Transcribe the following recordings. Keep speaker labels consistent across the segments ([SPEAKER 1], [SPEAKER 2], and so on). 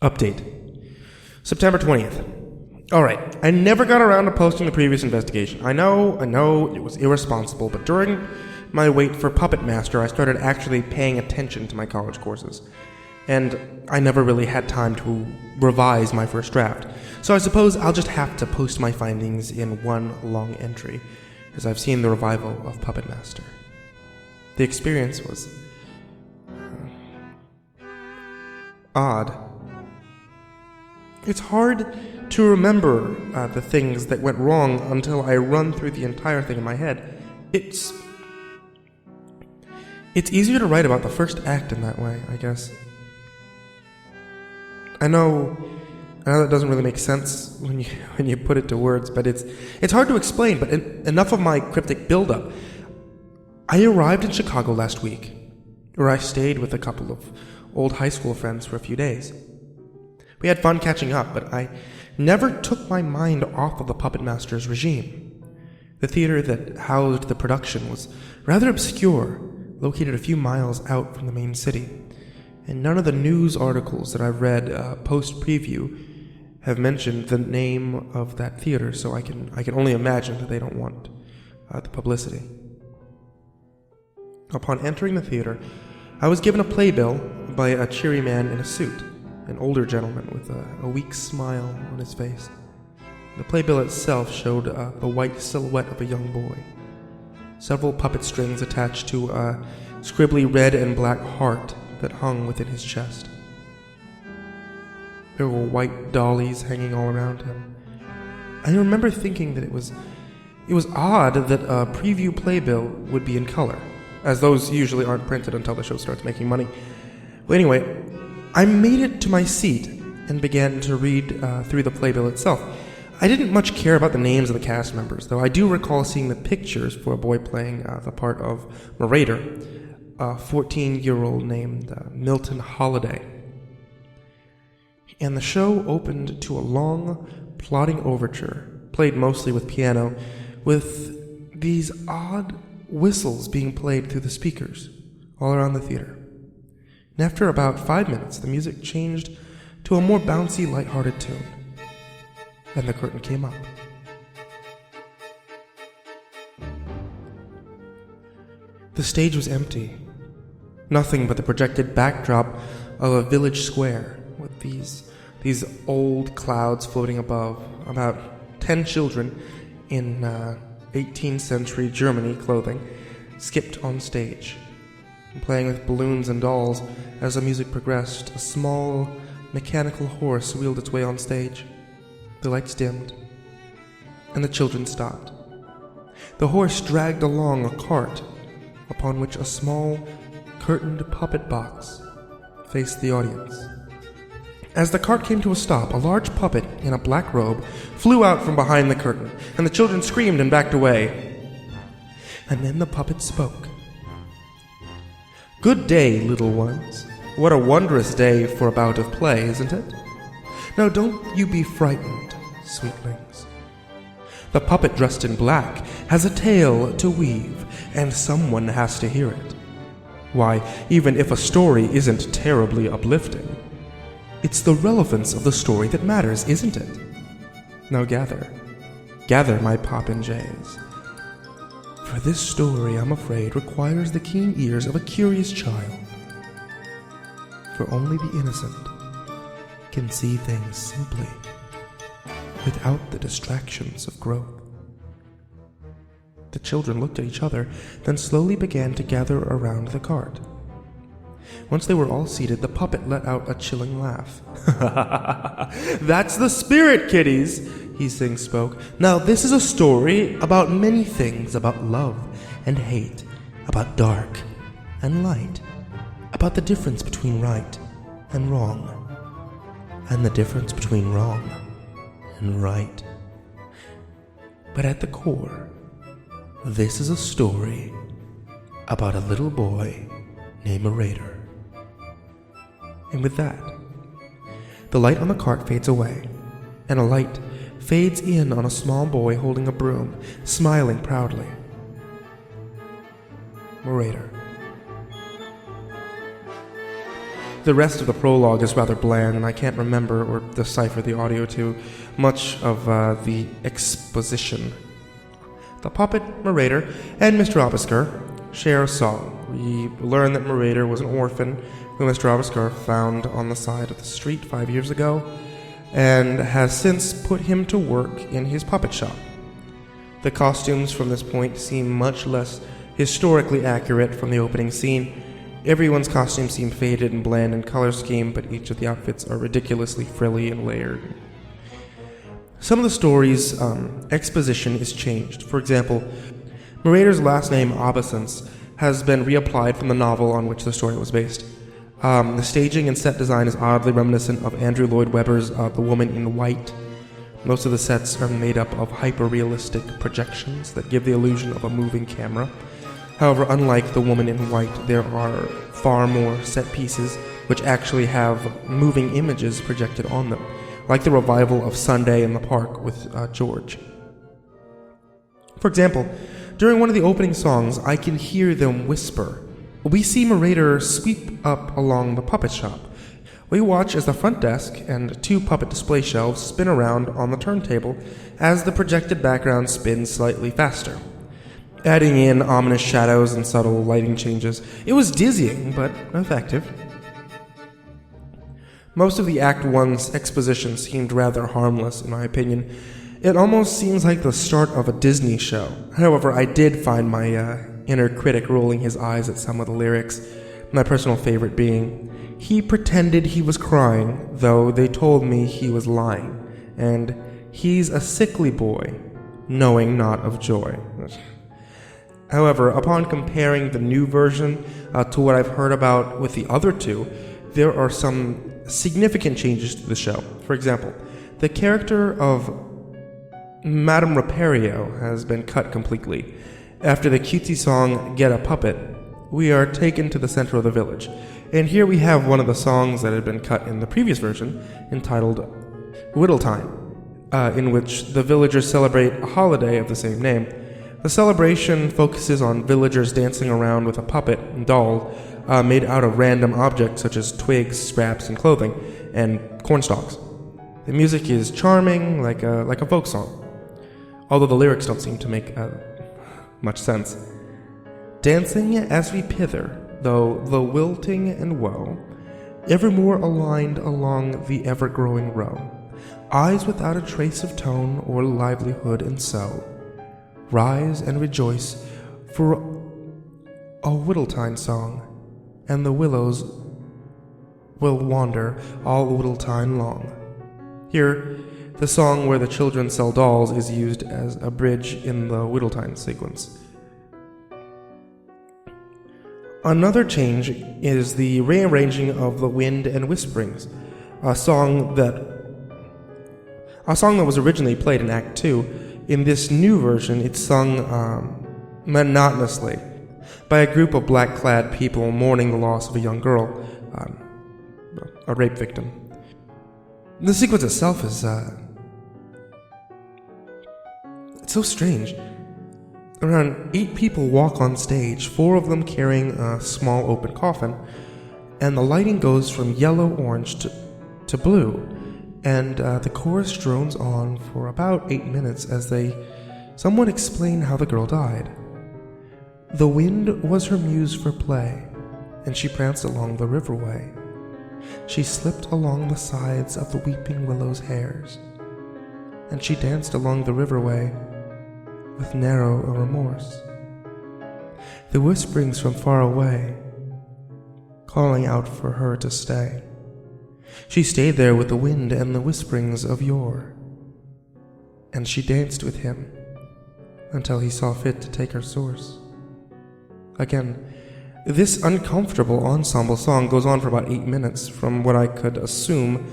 [SPEAKER 1] Update. September 20th. Alright, I never got around to posting the previous investigation. I know, it was irresponsible, but during my wait for Puppetmaster, I started actually paying attention to my college courses. And I never really had time to revise my first draft. So I suppose I'll just have to post my findings in one long entry, as I've seen the revival of Puppetmaster. The experience was odd. It's hard to remember the things that went wrong until I run through the entire thing in my head. It's easier to write about the first act in that way, I guess. I know that doesn't really make sense when you put it to words, but it's hard to explain, but enough of my cryptic build-up. I arrived in Chicago last week, where I stayed with a couple of old high school friends for a few days. We had fun catching up, but I never took my mind off of the Puppetmaster's regime. The theater that housed the production was rather obscure, located a few miles out from the main city, and none of the news articles that I've read post-preview have mentioned the name of that theater, so I can only imagine that they don't want the publicity. Upon entering the theater, I was given a playbill by a cheery man in a suit, an older gentleman with a weak smile on his face. The playbill itself showed the white silhouette of a young boy. Several puppet strings attached to a scribbly red and black heart that hung within his chest. There were white dollies hanging all around him. I remember thinking that it was odd that a preview playbill would be in color, as those usually aren't printed until the show starts making money. Well, anyway, I made it to my seat and began to read through the playbill itself. I didn't much care about the names of the cast members, though I do recall seeing the pictures for a boy playing the part of Marauder, a 14-year-old named Milton Holliday. And the show opened to a long, plodding overture, played mostly with piano, with these odd whistles being played through the speakers all around the theater. And after about 5 minutes, the music changed to a more bouncy, lighthearted tune. And the curtain came up. The stage was empty. Nothing but the projected backdrop of a village square with these old clouds floating above. About 10 children in 18th century Germany clothing skipped on stage, playing with balloons and dolls. As the music progressed, a small mechanical horse wheeled its way on stage. The lights dimmed, and the children stopped. The horse dragged along a cart upon which a small, curtained puppet box faced the audience. As the cart came to a stop, a large puppet in a black robe flew out from behind the curtain, and the children screamed and backed away. And then the puppet spoke. "Good day, little ones. What a wondrous day for a bout of play, isn't it? Now don't you be frightened, sweetlings. The puppet dressed in black has a tale to weave, and someone has to hear it. Why, even if a story isn't terribly uplifting, it's the relevance of the story that matters, isn't it? Now gather my popinjays. For this story, I'm afraid, requires the keen ears of a curious child. For only the innocent can see things simply, without the distractions of growth." The children looked at each other, then slowly began to gather around the cart. Once they were all seated, the puppet let out a chilling laugh. "That's the spirit, kiddies," he spoke. "Now this is a story about many things, about love and hate, about dark and light, about the difference between right and wrong, and the difference between wrong and right. But at the core, this is a story about a little boy named Raider. And with that, the light on the cart fades away, and a light fades in on a small boy holding a broom, smiling proudly. Raider. The rest of the prologue is rather bland, and I can't remember or decipher the audio to much of the exposition. The puppet, Raider, and Mr. Obscure share a song. We learn that Raider was an orphan who Mr. Obscure found on the side of the street 5 years ago, and has since put him to work in his puppet shop. The costumes from this point seem much less historically accurate from the opening scene. Everyone's costumes seem faded and bland in color scheme, but each of the outfits are ridiculously frilly and layered. Some of the story's exposition is changed. For example, Raider's last name, Obeisance, has been reapplied from the novel on which the story was based. The staging and set design is oddly reminiscent of Andrew Lloyd Webber's The Woman in White. Most of the sets are made up of hyper-realistic projections that give the illusion of a moving camera. However, unlike The Woman in White, there are far more set pieces which actually have moving images projected on them, like the revival of Sunday in the Park with George. For example, during one of the opening songs, I can hear them whisper. We see Raider sweep up along the puppet shop. We watch as the front desk and 2 puppet display shelves spin around on the turntable as the projected background spins slightly faster, adding in ominous shadows and subtle lighting changes. It was dizzying, but effective. Most of the Act 1's exposition seemed rather harmless, in my opinion. It almost seems like the start of a Disney show. However, I did find my inner critic rolling his eyes at some of the lyrics, my personal favorite being, "He pretended he was crying, though they told me he was lying, and he's a sickly boy, knowing not of joy." However, upon comparing the new version to what I've heard about with the other 2, there are some significant changes to the show. For example, the character of Madame Repario has been cut completely. After the cutesy song Get a Puppet, we are taken to the center of the village, and here we have one of the songs that had been cut in the previous version, entitled Whittletime, in which the villagers celebrate a holiday of the same name. The celebration focuses on villagers dancing around with a puppet doll made out of random objects such as twigs, scraps, and clothing, and cornstalks. The music is charming, like a folk song, although the lyrics don't seem to make much sense. Dancing as we pither, though the wilting and woe, evermore aligned along the ever-growing row, eyes without a trace of tone or livelihood, and so rise and rejoice for a Whittletime song, and the willows will wander all Whittletime long. Here, the song where the children sell dolls is used as a bridge in the Whittletime sequence. Another change is the rearranging of the wind and whisperings, a song that was originally played in Act 2. In this new version, it's sung monotonously by a group of black-clad people mourning the loss of a young girl, a rape victim. The sequence itself is it's so strange. Around 8 people walk on stage, 4 of them carrying a small open coffin, and the lighting goes from yellow-orange to blue, and the chorus drones on for about 8 minutes as someone explain how the girl died. The wind was her muse for play, and she pranced along the riverway. She slipped along the sides of the weeping willow's hairs, and she danced along the riverway with narrow remorse. The whisperings from far away, calling out for her to stay. She stayed there with the wind and the whisperings of yore, and she danced with him until he saw fit to take her source. Again, this uncomfortable ensemble song goes on for about 8 minutes. From what I could assume,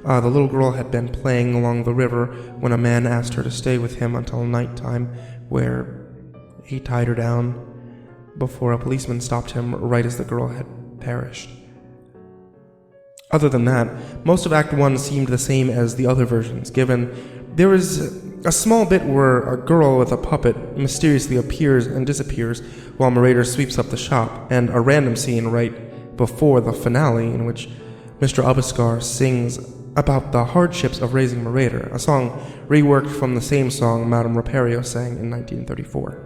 [SPEAKER 1] The little girl had been playing along the river when a man asked her to stay with him until nighttime, where he tied her down before a policeman stopped him right as the girl had perished. Other than that, most of Act 1 seemed the same as the other versions, given there is a small bit where a girl with a puppet mysteriously appears and disappears while Marauder sweeps up the shop, and a random scene right before the finale in which Mr. Obaskar sings about the hardships of raising Marauder, a song reworked from the same song Madame Repario sang in 1934.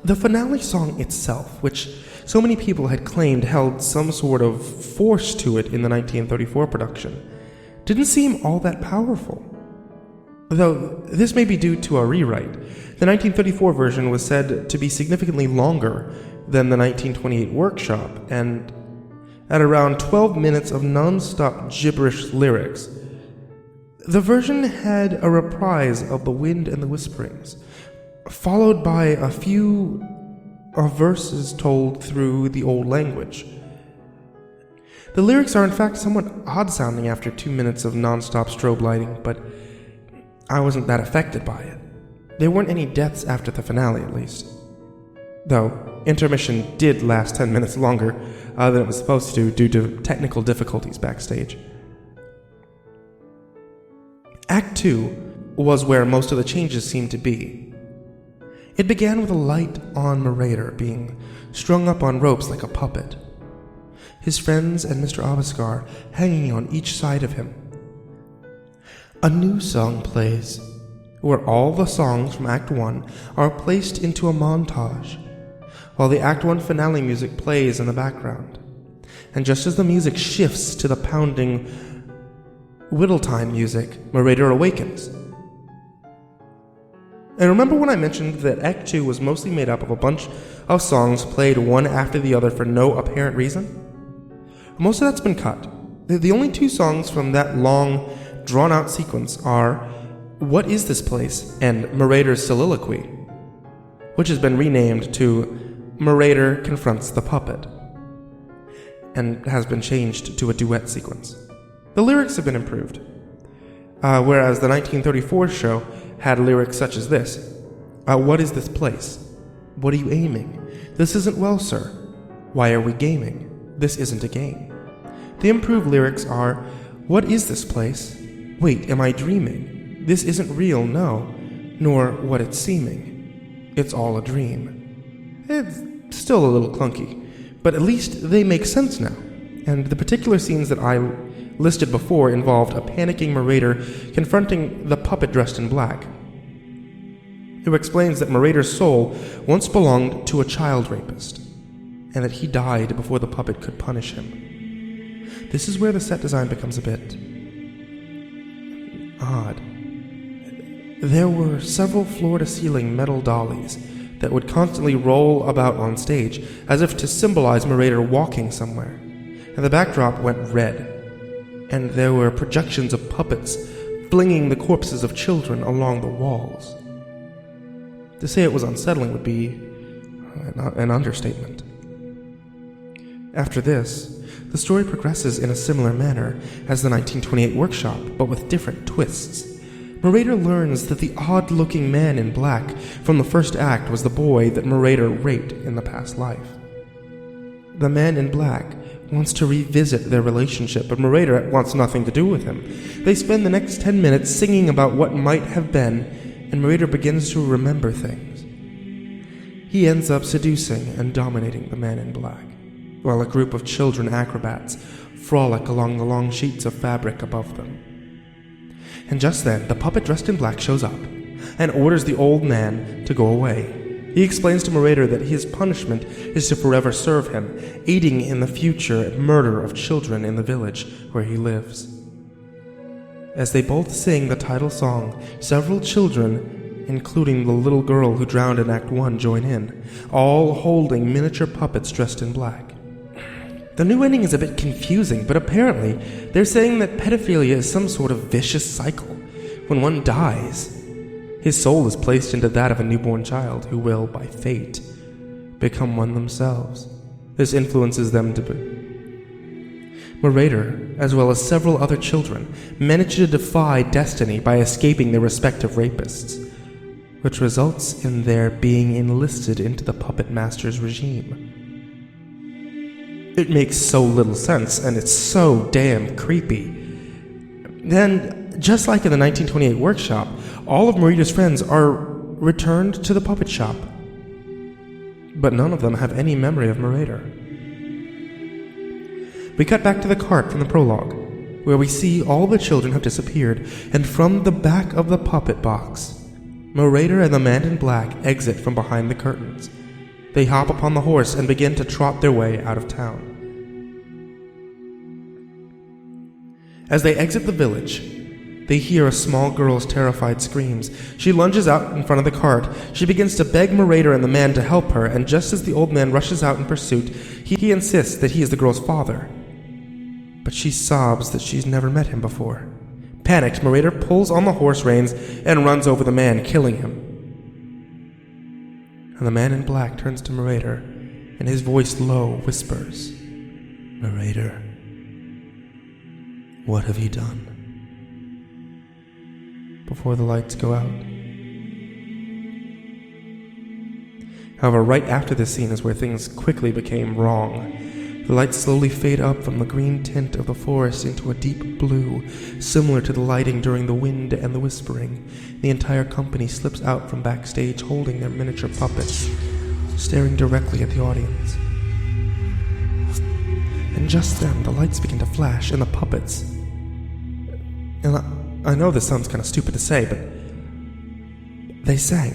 [SPEAKER 1] The finale song itself, which so many people had claimed held some sort of force to it in the 1934 production, didn't seem all that powerful. Though this may be due to a rewrite. The 1934 version was said to be significantly longer than the 1928 workshop, and at around 12 minutes of non-stop gibberish lyrics. The version had a reprise of The Wind and the Whisperings, followed by a few verses told through the old language. The lyrics are in fact somewhat odd-sounding after 2 minutes of non-stop strobe lighting, but I wasn't that affected by it. There weren't any deaths after the finale, at least. Though, intermission did last 10 minutes longer than it was supposed to due to technical difficulties backstage. Act 2 was where most of the changes seemed to be. It began with a light on Marauder being strung up on ropes like a puppet, his friends and Mr. Obaskar hanging on each side of him. A new song plays, where all the songs from Act 1 are placed into a montage, while the Act 1 finale music plays in the background. And just as the music shifts to the pounding Whittle Time music, Marauder awakens. And remember when I mentioned that Act 2 was mostly made up of a bunch of songs played one after the other for no apparent reason? Most of that's been cut. The only two songs from that long, drawn-out sequence are What Is This Place? And Marauder's Soliloquy, which has been renamed to Marauder Confronts the Puppet, and has been changed to a duet sequence. The lyrics have been improved, whereas the 1934 show had lyrics such as this. What is this place? What are you aiming? This isn't well, sir. Why are we gaming? This isn't a game. The improved lyrics are, what is this place? Wait, am I dreaming? This isn't real, no, nor what it's seeming. It's all a dream. It's still a little clunky, but at least they make sense now, and the particular scenes that I listed before involved a panicking Marauder confronting the puppet dressed in black, who explains that Marauder's soul once belonged to a child rapist, and that he died before the puppet could punish him. This is where the set design becomes a bit odd. There were several floor-to-ceiling metal dollies that would constantly roll about on stage as if to symbolize Marauder walking somewhere, and the backdrop went red, and there were projections of puppets flinging the corpses of children along the walls. To say it was unsettling would be an understatement. After this, the story progresses in a similar manner as the 1928 workshop, but with different twists. Marauder learns that the odd-looking man in black from the first act was the boy that Marauder raped in the past life. The man in black wants to revisit their relationship, but Marauder wants nothing to do with him. They spend the next 10 minutes singing about what might have been, and Marauder begins to remember things. He ends up seducing and dominating the man in black, while a group of children acrobats frolic along the long sheets of fabric above them. And just then, the puppet dressed in black shows up and orders the old man to go away. He explains to Marauder that his punishment is to forever serve him, aiding in the future murder of children in the village where he lives. As they both sing the title song, several children, including the little girl who drowned in Act 1, join in, all holding miniature puppets dressed in black. The new ending is a bit confusing, but apparently they're saying that pedophilia is some sort of vicious cycle. When one dies, his soul is placed into that of a newborn child who will, by fate, become one themselves. This influences them to be. Marauder, as well as several other children, manage to defy destiny by escaping their respective rapists, which results in their being enlisted into the Puppetmaster's regime. It makes so little sense, and it's so damn creepy. Then, just like in the 1928 workshop, all of Marita's friends are returned to the puppet shop, but none of them have any memory of Marauder. We cut back to the cart from the prologue, where we see all the children have disappeared, and from the back of the puppet box, Marauder and the man in black exit from behind the curtains. They hop upon the horse and begin to trot their way out of town. As they exit the village, they hear a small girl's terrified screams. She lunges out in front of the cart. She begins to beg Marauder and the man to help her, and just as the old man rushes out in pursuit, he insists that he is the girl's father. But she sobs that she's never met him before. Panicked, Marauder pulls on the horse reins and runs over the man, killing him. And the man in black turns to Marauder, and his voice low whispers, "Marauder, what have you done?" Before the lights go out. However, right after this scene is where things quickly became wrong. The lights slowly fade up from the green tint of the forest into a deep blue, similar to the lighting during the wind and the whispering. The entire company slips out from backstage holding their miniature puppets, staring directly at the audience. And just then, the lights begin to flash and the puppets... And I know this sounds kind of stupid to say, but they sang.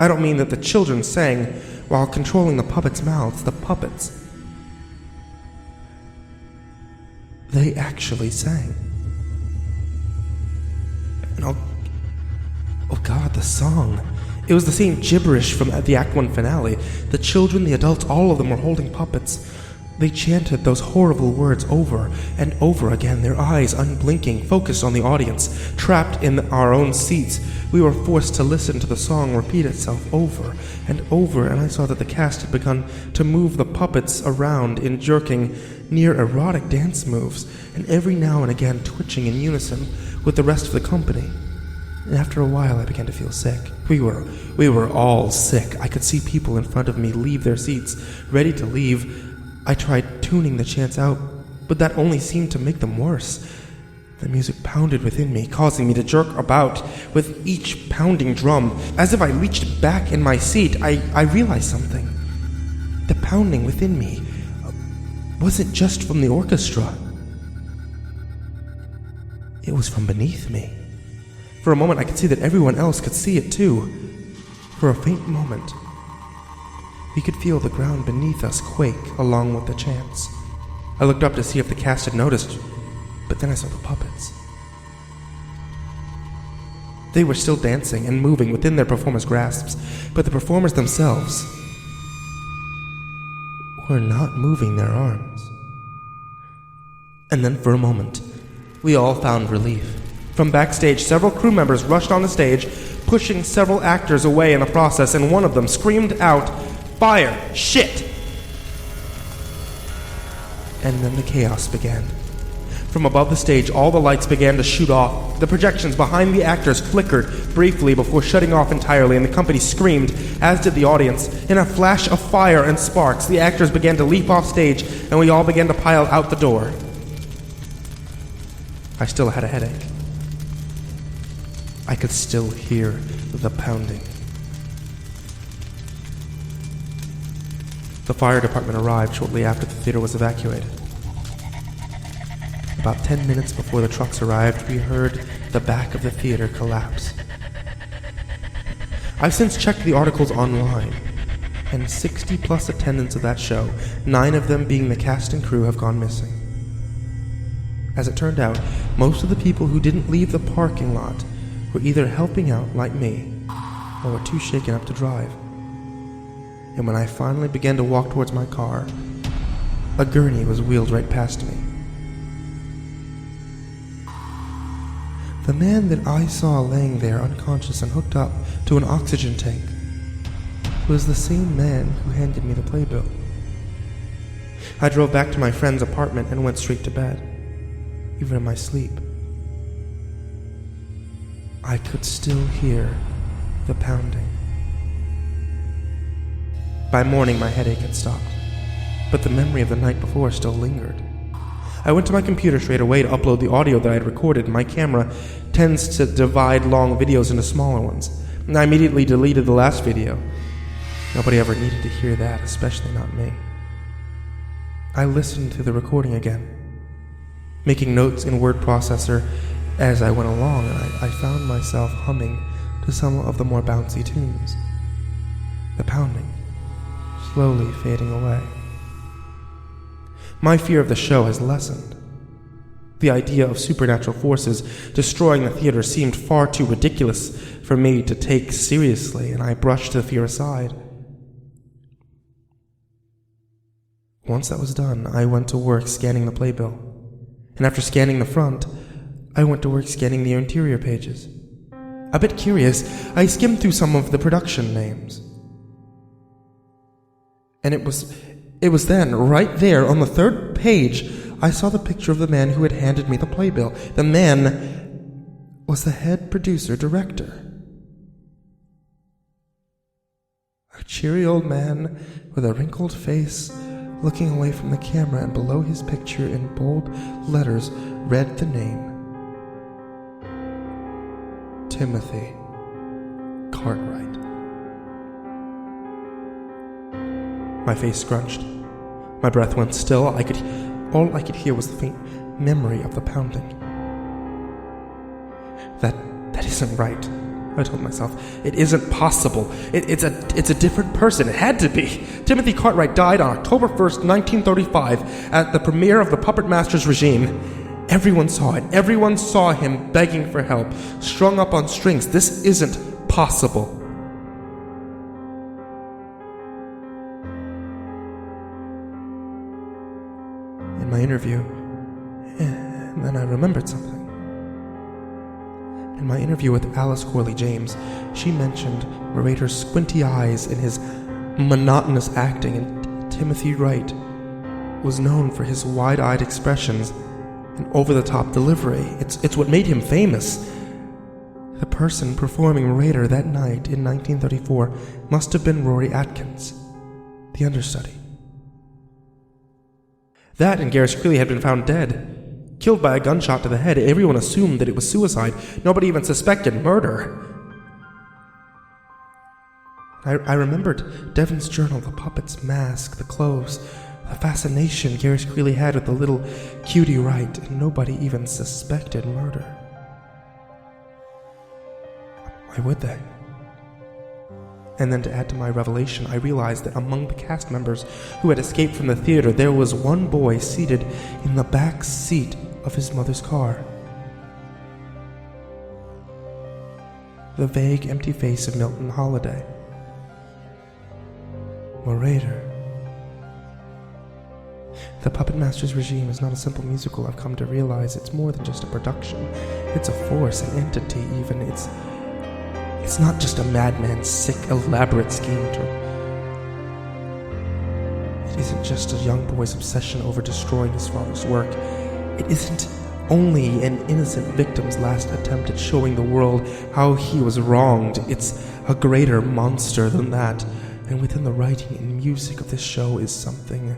[SPEAKER 1] I don't mean that the children sang while controlling the puppets' mouths. The puppets... they actually sang. And oh God, the song. It was the same gibberish from the Act 1 finale. The children, the adults, all of them were holding puppets. They chanted those horrible words over and over again, their eyes unblinking, focused on the audience. Trapped in our own seats, we were forced to listen to the song repeat itself over and over, and I saw that the cast had begun to move the puppets around in jerking, near-erotic dance moves, and every now and again twitching in unison with the rest of the company. And after a while, I began to feel sick. We were all sick. I could see people in front of me leave their seats, ready to leave. I tried tuning the chants out, but that only seemed to make them worse. The music pounded within me, causing me to jerk about with each pounding drum. As if I reached back in my seat, I realized something. The pounding within me wasn't just from the orchestra. It was from beneath me. For a moment, I could see that everyone else could see it too. For a faint moment, we could feel the ground beneath us quake along with the chants. I looked up to see if the cast had noticed, but then I saw the puppets. They were still dancing and moving within their performers' grasps, but the performers themselves were not moving their arms. And then for a moment, we all found relief. From backstage, several crew members rushed on the stage, pushing several actors away in the process, and one of them screamed out, "Fire! Shit!" And then the chaos began. From above the stage, all the lights began to shoot off. The projections behind the actors flickered briefly before shutting off entirely, and the company screamed, as did the audience. In a flash of fire and sparks, the actors began to leap off stage, and we all began to pile out the door. I still had a headache. I could still hear the pounding. The fire department arrived shortly after the theater was evacuated. About 10 minutes before the trucks arrived, we heard the back of the theater collapse. I've since checked the articles online, and 60-plus attendants of that show, 9 of them being the cast and crew, have gone missing. As it turned out, most of the people who didn't leave the parking lot were either helping out like me, or were too shaken up to drive. And when I finally began to walk towards my car, a gurney was wheeled right past me. The man that I saw laying there unconscious and hooked up to an oxygen tank was the same man who handed me the playbill. I drove back to my friend's apartment and went straight to bed. Even in my sleep, I could still hear the pounding. By morning, my headache had stopped, but the memory of the night before still lingered. I went to my computer straight away to upload the audio that I had recorded. My camera tends to divide long videos into smaller ones, and I immediately deleted the last video. Nobody ever needed to hear that, especially not me. I listened to the recording again, making notes in word processor as I went along, and I found myself humming to some of the more bouncy tunes. The pounding slowly fading away. My fear of the show has lessened. The idea of supernatural forces destroying the theater seemed far too ridiculous for me to take seriously, and I brushed the fear aside. Once that was done, I went to work scanning the playbill. And after scanning the front, I went to work scanning the interior pages. A bit curious, I skimmed through some of the production names. And it was then, right there on the third page, I saw the picture of the man who had handed me the playbill. The man was the head producer-director. A cheery old man with a wrinkled face, looking away from the camera, and below his picture in bold letters read the name: Timothy Cartwright. My face scrunched. My breath went still. All I could hear was the faint memory of the pounding. That isn't right, I told myself. It isn't possible. It's a different person. It had to be. Timothy Cartwright died on October 1st, 1935, at the premiere of the Puppetmaster's regime. Everyone saw it. Everyone saw him begging for help, strung up on strings. This isn't possible. In my interview, and then I remembered something. In my interview with Alice Corley James, she mentioned narrator's squinty eyes and his monotonous acting, and Timothy Wright was known for his wide-eyed expressions and over-the-top delivery. It's what made him famous. The person performing Raider that night in 1934 must have been Rory Atkins, the understudy. That and Garrus Creeley had been found dead, killed by a gunshot to the head. Everyone assumed that it was suicide. Nobody even suspected murder. I remembered Devon's journal, the puppet's mask, the clothes, the fascination Garrus Creeley had with the little cutie Wright, and nobody even suspected murder. Why would they? And then to add to my revelation, I realized that among the cast members who had escaped from the theater, there was one boy seated in the back seat of his mother's car. The vague, empty face of Milton Holiday. Orator. The Puppetmaster's regime is not a simple musical. I've come to realize it's more than just a production. It's a force, an entity even. It's not just a madman's sick, elaborate scheme It isn't just a young boy's obsession over destroying his father's work. It isn't only an innocent victim's last attempt at showing the world how he was wronged. It's a greater monster than that. And within the writing and music of this show is something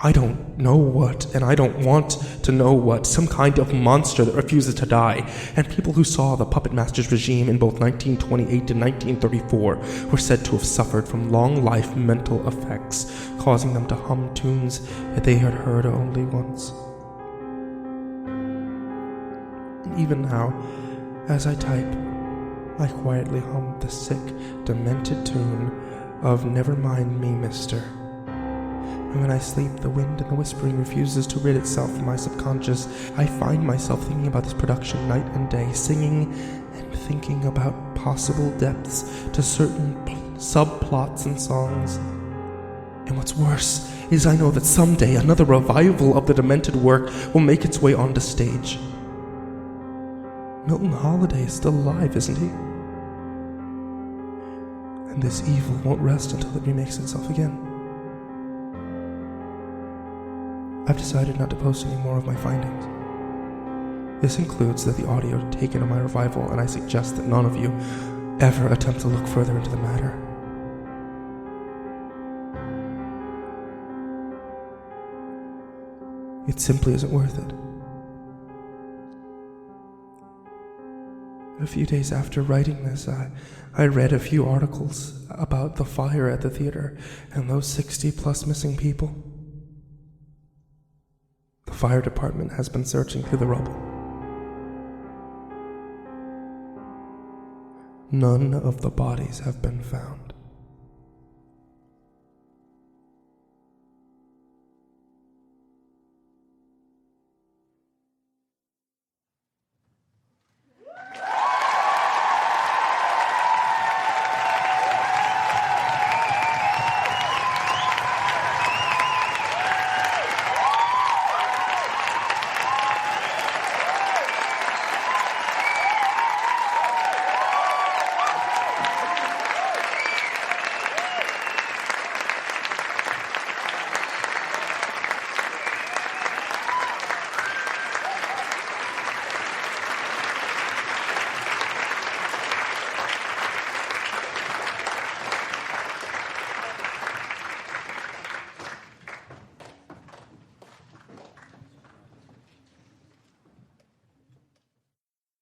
[SPEAKER 1] I don't know what, and I don't want to know what, some kind of monster that refuses to die. And people who saw the Puppetmaster's regime in both 1928 and 1934 were said to have suffered from long-life mental effects, causing them to hum tunes that they had heard only once. And even now, as I type, I quietly hum the sick, demented tune of Never Mind Me, Mister. And when I sleep, the wind and the whispering refuses to rid itself from my subconscious. I find myself thinking about this production night and day, singing and thinking about possible depths to certain subplots and songs. And what's worse is I know that someday another revival of the demented work will make its way onto stage. Milton Holiday is still alive, isn't he? And this evil won't rest until it remakes itself again. I've decided not to post any more of my findings. This includes the audio taken of my revival, and I suggest that none of you ever attempt to look further into the matter. It simply isn't worth it. A few days after writing this, I read a few articles about the fire at the theater and those 60+ missing people. The fire department has been searching through the rubble. None of the bodies have been found.